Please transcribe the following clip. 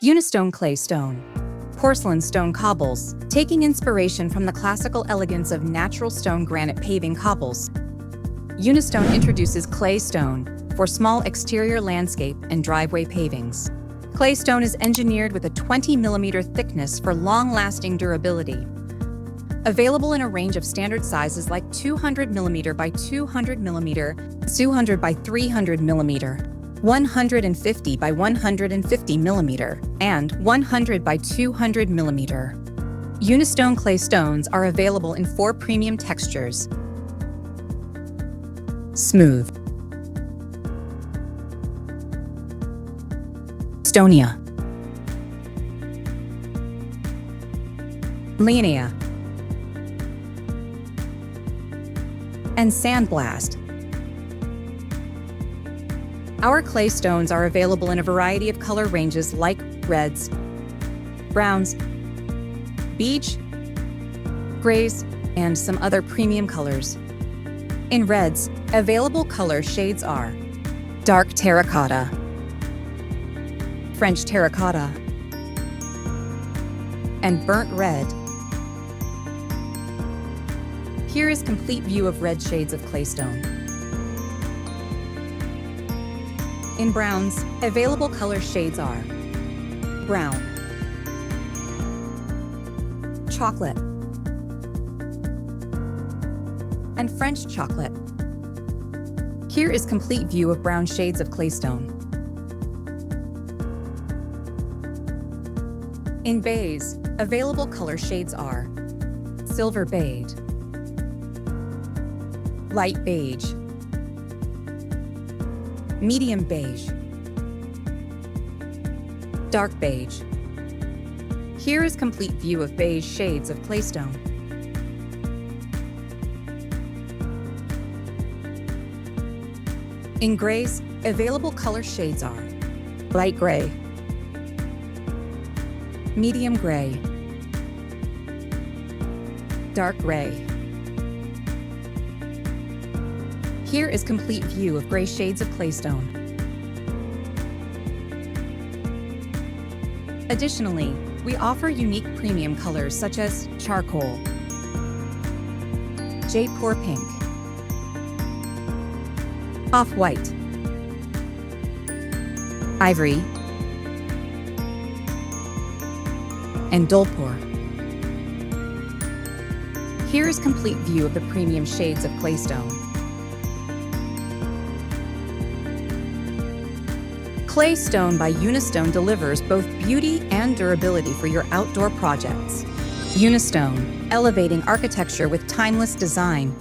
Unistone Claystone Porcelain Stone Cobbles, taking inspiration from the classical elegance of natural stone granite paving cobbles. Unistone introduces Claystone for small exterior landscape and driveway pavings. Claystone is engineered with a 20mm thickness for long-lasting durability. Available in a range of standard sizes like 200mm by 200mm, 200 by 300mm, 150 by 150mm, and 100 by 200mm. Unistone Claystones are available in 4 premium textures: smooth, Stonia, Linnea, and Sandblast. Our Claystones are available in a variety of color ranges like reds, browns, beige, grays, and some other premium colors. In reds, available color shades are dark terracotta, French terracotta, and burnt red. Here is complete view of red shades of Claystone. In browns, available color shades are brown, chocolate, and French chocolate. Here is complete view of brown shades of Claystone. In beige, available color shades are silver beige, light beige, medium beige, dark beige. Here is complete view of beige shades of Claystone. In grays, available color shades are light gray, medium gray, dark gray. Here is complete view of gray shades of Claystone. Additionally, we offer unique premium colors such as charcoal, jade pour pink, off-white, ivory, and dulpour. Here is complete view of the premium shades of Claystone. Claystone by Unistone delivers both beauty and durability for your outdoor projects. Unistone, elevating architecture with timeless design.